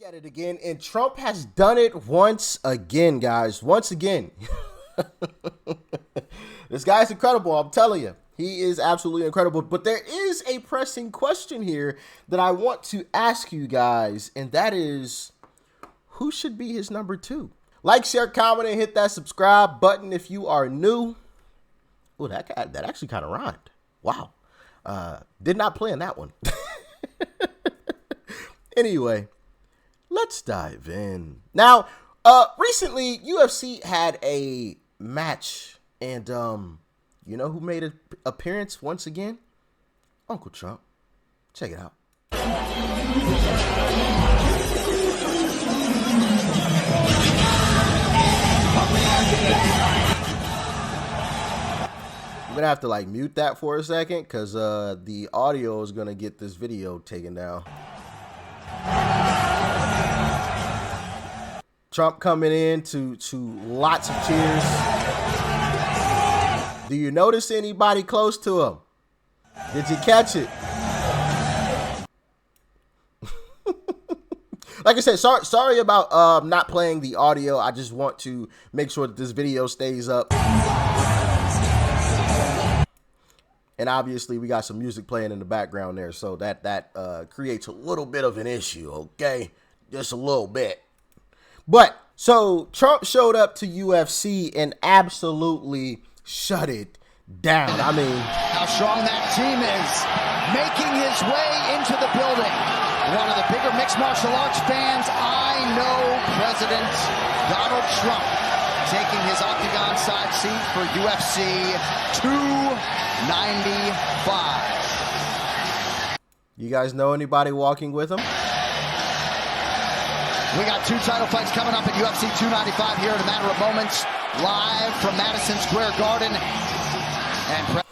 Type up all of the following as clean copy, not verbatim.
At it again, and Trump has done it once again, guys. Once again. This guy's incredible, I'm telling you. He is absolutely incredible. But there is a pressing question here that I want to ask you guys, and that is, who should be his number two? Like, share, comment, and hit that subscribe button if you are new. Oh, that actually kind of rhymed. Wow. Did not plan that one. Anyway, let's dive in. Now, recently, UFC had a match, and you know who made an appearance once again? Uncle Trump. Check it out. I'm gonna have to like mute that for a second because the audio is gonna get this video taken down. Trump coming in to lots of cheers. Do you notice anybody close to him? Did you catch it? Like I said, sorry about not playing the audio. I just want to make sure that this video stays up. And obviously, we got some music playing in the background there, so that creates a little bit of an issue, okay? Just a little bit. But, so, Trump showed up to UFC and absolutely shut it down. I mean, how strong that team is, making his way into the building. One of the bigger mixed martial arts fans I know, President Donald Trump, taking his octagon side seat for UFC 295. You guys know anybody walking with him? We got two title fights coming up at UFC 295 here in a matter of moments, live from Madison Square Garden. And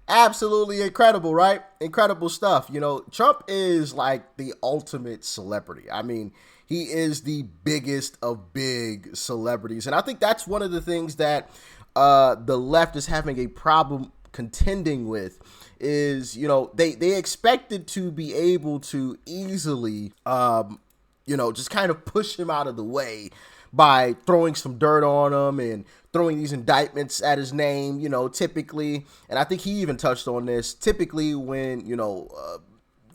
absolutely incredible, right? Incredible stuff. You know, Trump is like the ultimate celebrity. I mean, he is the biggest of big celebrities. And I think that's one of the things that the left is having a problem contending with is, you know, they expected to be able to easily, you know, just kind of push him out of the way by throwing some dirt on him and throwing these indictments at his name, you know, typically. And I think he even touched on this. Typically when, you know,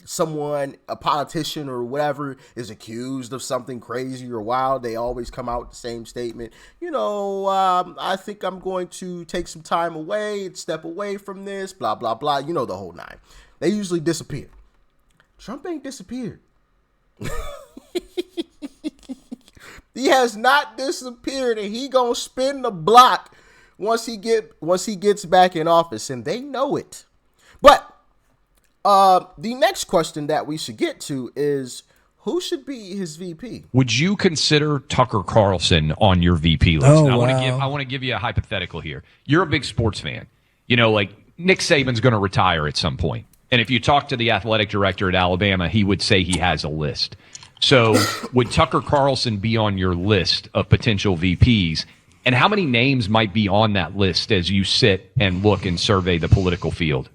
someone, a politician or whatever, is accused of something crazy or wild, they always come out with the same statement. You know, I think I'm going to take some time away and step away from this, blah, blah, blah. You know, the whole nine. They usually disappear. Trump ain't disappeared. He has not disappeared, and he gonna spin the block once he gets back in office, and they know it. But the next question that we should get to is, who should be his VP? Would you consider Tucker Carlson on your VP list? Oh, I wow. want to give you a hypothetical here. You're a big sports fan. You know, like Nick Saban's going to retire at some point. And if you talk to the athletic director at Alabama, he would say he has a list. So would Tucker Carlson be on your list of potential VPs? And how many names might be on that list as you sit and look and survey the political field?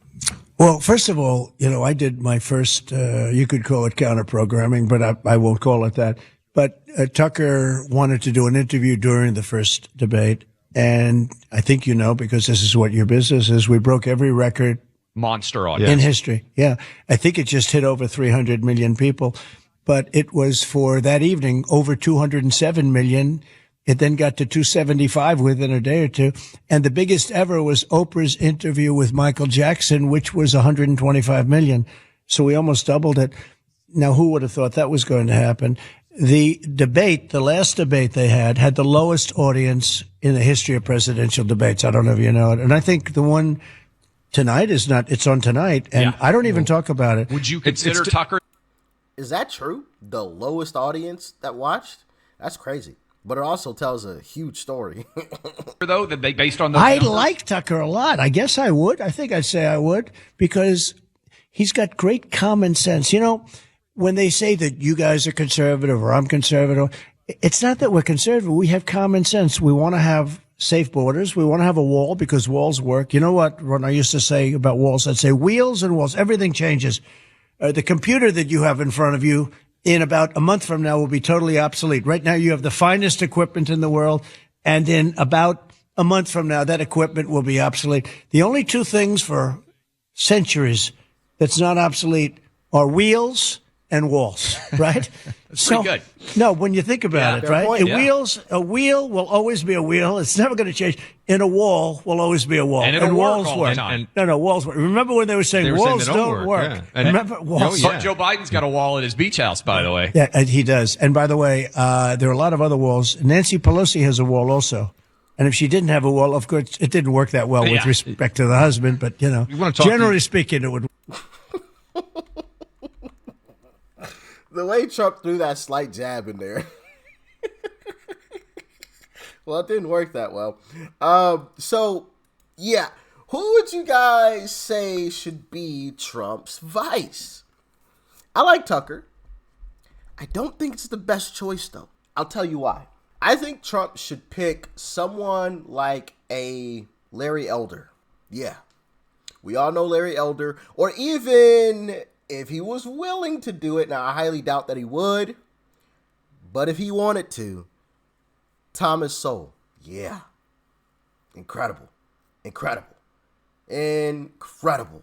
Well, first of all, you know, I did my first, you could call it counter-programming, but I won't call it that. But Tucker wanted to do an interview during the first debate. And I think you know, because this is what your business is, we broke every record. Monster audience. In history. Yeah. I think it just hit over 300 million people. But it was for that evening over 207 million. It then got to 275 within a day or two. And the biggest ever was Oprah's interview with Michael Jackson, which was 125 million. So we almost doubled it. Now, who would have thought that was going to happen? The debate, the last debate they had the lowest audience in the history of presidential debates. I don't know if you know it. And I think the one tonight is not, it's on tonight. And I don't even talk about it. Would you consider Tucker? Is that true? The lowest audience that watched? That's crazy. But it also tells a huge story. Though, that they based on those I numbers? like Tucker a lot. I guess I would. I think I'd say I would, because he's got great common sense. You know, when they say that you guys are conservative or I'm conservative, it's not that we're conservative. We have common sense. We want to have safe borders. We want to have a wall because walls work. You know what I used to say about walls? I'd say wheels and walls. Everything changes. the computer that you have in front of you in about a month from now will be totally obsolete. Right now, you have the finest equipment in the world, and in about a month from now, that equipment will be obsolete. The only two things for centuries that's not obsolete are wheels and walls, right? Pretty good. No, when you think about it, right? point. A wheel will always be a wheel. It's never going to change. And a wall will always be a wall. And it'll walls work all the time. No, walls work. Remember when they were saying walls they don't work? Yeah. And Remember walls? But Joe Biden's got a wall at his beach house, by the way. Yeah, and he does. And by the way, there are a lot of other walls. Nancy Pelosi has a wall also. And if she didn't have a wall, of course, it didn't work that well with respect to the husband. But, generally speaking, it would. The way Trump threw that slight jab in there. Well, it didn't work that well. So, yeah. Who would you guys say should be Trump's vice? I like Tucker. I don't think it's the best choice, though. I'll tell you why. I think Trump should pick someone like a Larry Elder. Yeah. We all know Larry Elder. Or even if he was willing to do it. Now, I highly doubt that he would. But if he wanted to, Thomas Sowell. Yeah. Incredible. Incredible. Incredible.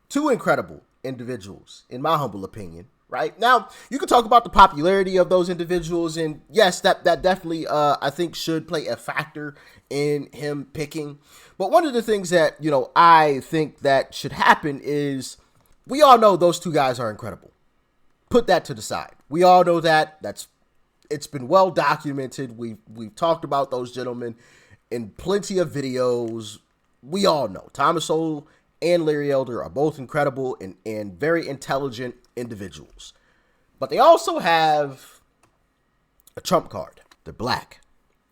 Two incredible individuals, in my humble opinion. Right? Now, you can talk about the popularity of those individuals, and yes, that definitely, I think, should play a factor in him picking. But one of the things that, I think that should happen is we all know those two guys are incredible. Put that to the side. We all know that. It's been well documented. We've talked about those gentlemen in plenty of videos. We all know Thomas Sowell and Larry Elder are both incredible and very intelligent individuals. But they also have a trump card. They're black,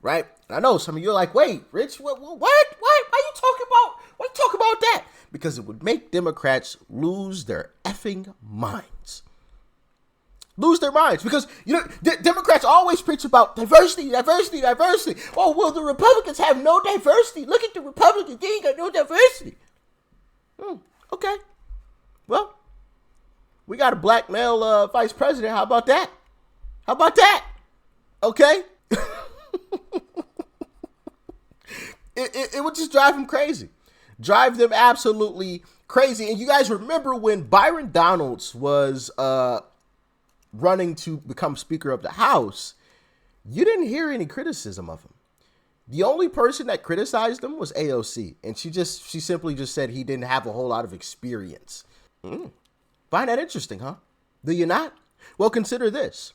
right? And I know some of you are like, wait, Rich, what? Why you talking about that? Because it would make Democrats lose their effing minds. Lose their minds. Because, Democrats always preach about diversity. Oh, well, the Republicans have no diversity. Look at the Republicans. They ain't got no diversity. Okay. Well, we got a black male vice president. How about that? Okay. It would just drive them crazy. Drive them absolutely crazy. And you guys remember when Byron Donalds was running to become Speaker of the House, you didn't hear any criticism of him. The only person that criticized him was AOC, and she simply just said he didn't have a whole lot of experience. Find that interesting, huh? Do you not? Well, consider this.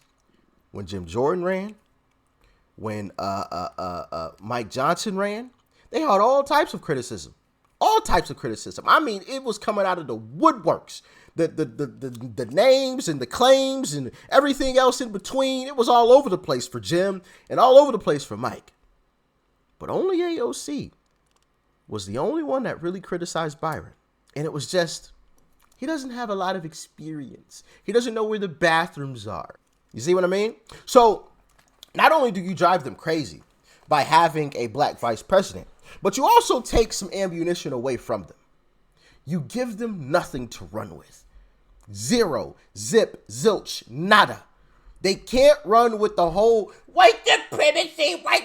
When Jim Jordan ran, when Mike Johnson ran, they had all types of criticism. I mean, it was coming out of the woodworks. The names and the claims and everything else in between. It was all over the place for Jim and all over the place for Mike. But only AOC was the only one that really criticized Byron. And it was just, he doesn't have a lot of experience. He doesn't know where the bathrooms are. You see what I mean? So not only do you drive them crazy by having a black vice president, but you also take some ammunition away from them. You give them nothing to run with. Zero, zip, zilch, nada. They can't run with the whole white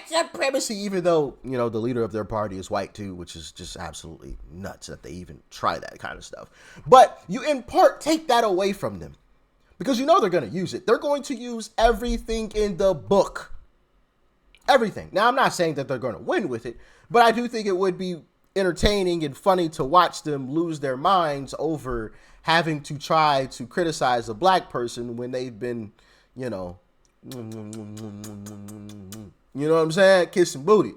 supremacy, even though, the leader of their party is white too, which is just absolutely nuts that they even try that kind of stuff. But you in part take that away from them because they're going to use it. They're going to use everything in the book. Everything. Now, I'm not saying that they're going to win with it, but I do think it would be entertaining and funny to watch them lose their minds over having to try to criticize a black person when they've been, you know what I'm saying? Kissing booty.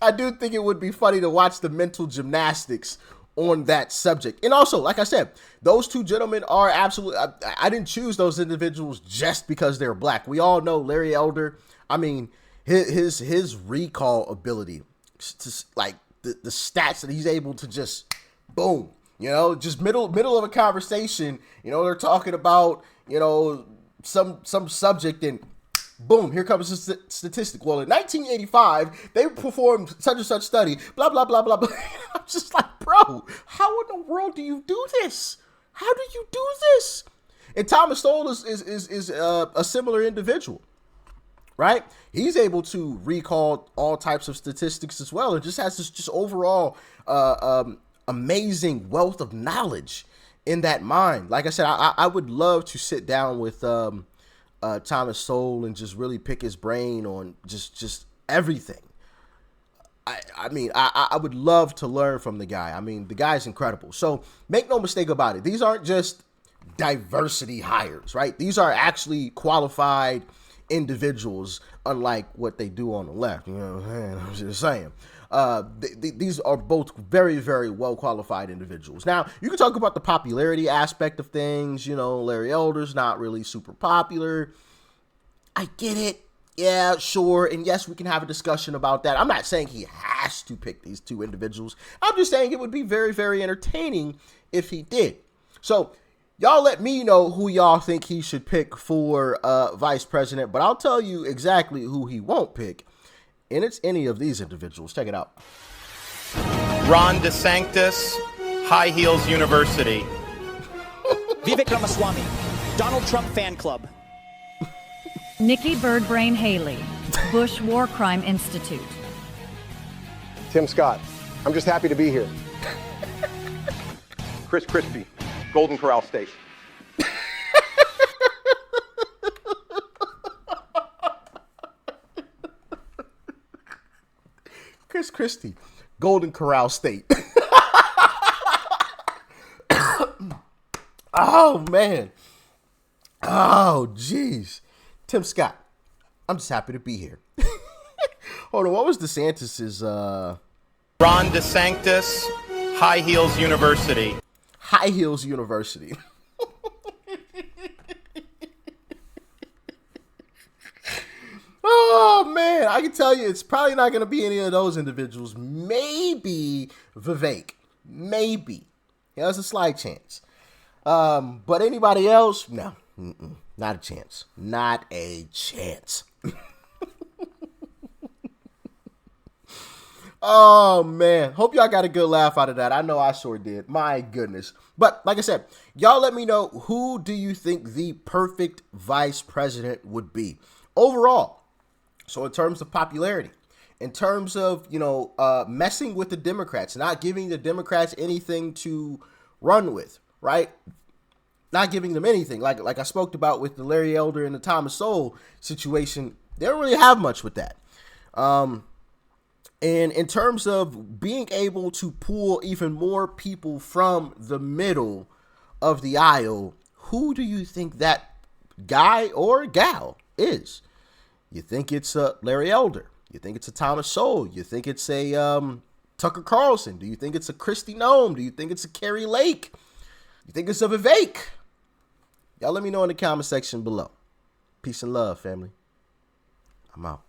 I do think it would be funny to watch the mental gymnastics on that subject. And also, like I said, those two gentlemen are absolutely, I didn't choose those individuals just because they're black. We all know Larry Elder. I mean, his recall ability, just like the stats that he's able to just boom, just middle of a conversation, they're talking about, some subject and Boom, here comes a statistic. Well, in 1985, they performed such and such study, blah, blah, blah, blah, blah. I'm just like, bro, how in the world do you do this? How do you do this? And Thomas Sowell is a similar individual, right? He's able to recall all types of statistics as well, and just has this just overall amazing wealth of knowledge in that mind. Like I said, I would love to sit down with Thomas Sowell and just really pick his brain on just everything. I mean, I would love to learn from the guy. I mean, the guy's incredible. So make no mistake about it. These aren't just diversity hires, right? These are actually qualified individuals, unlike what they do on the left. You know what I'm saying? I'm just saying. These are both very, very well qualified individuals. Now, you can talk about the popularity aspect of things. You know, Larry Elder's not really super popular. I get it. Yeah, sure. And yes, we can have a discussion about that. I'm not saying he has to pick these two individuals. I'm just saying it would be very, very entertaining if he did. So y'all let me know who y'all think he should pick for vice president, but I'll tell you exactly who he won't pick. And it's any of these individuals. Check it out. Ron DeSantis, High Heels University. Vivek Ramaswamy, Donald Trump Fan Club. Nikki Birdbrain Haley, Bush War Crime Institute. Tim Scott, I'm just happy to be here. Chris Christie, Golden Corral State. Chris Christie, Golden Corral State. Oh, man. Oh, jeez. Tim Scott, I'm just happy to be here. Hold on, what was DeSantis's, Ron DeSantis, High Heels University. High Heels University. Oh, man, I can tell you it's probably not going to be any of those individuals. Maybe Vivek. Maybe. He has a slight chance. But anybody else? No. Not a chance. Not a chance. Oh, man. Hope y'all got a good laugh out of that. I know I sure did. My goodness. But like I said, y'all let me know, who do you think the perfect vice president would be overall? So in terms of popularity, in terms of, messing with the Democrats, not giving the Democrats anything to run with, right? Not giving them anything. Like I spoke about with the Larry Elder and the Thomas Sowell situation, they don't really have much with that. And in terms of being able to pull even more people from the middle of the aisle, who do you think that guy or gal is? You think it's Larry Elder? You think it's a Thomas Sowell? You think it's a Tucker Carlson? Do you think it's a Kristi Noem? Do you think it's a Carrie Lake? You think it's a Vivek? Y'all let me know in the comment section below. Peace and love, family. I'm out.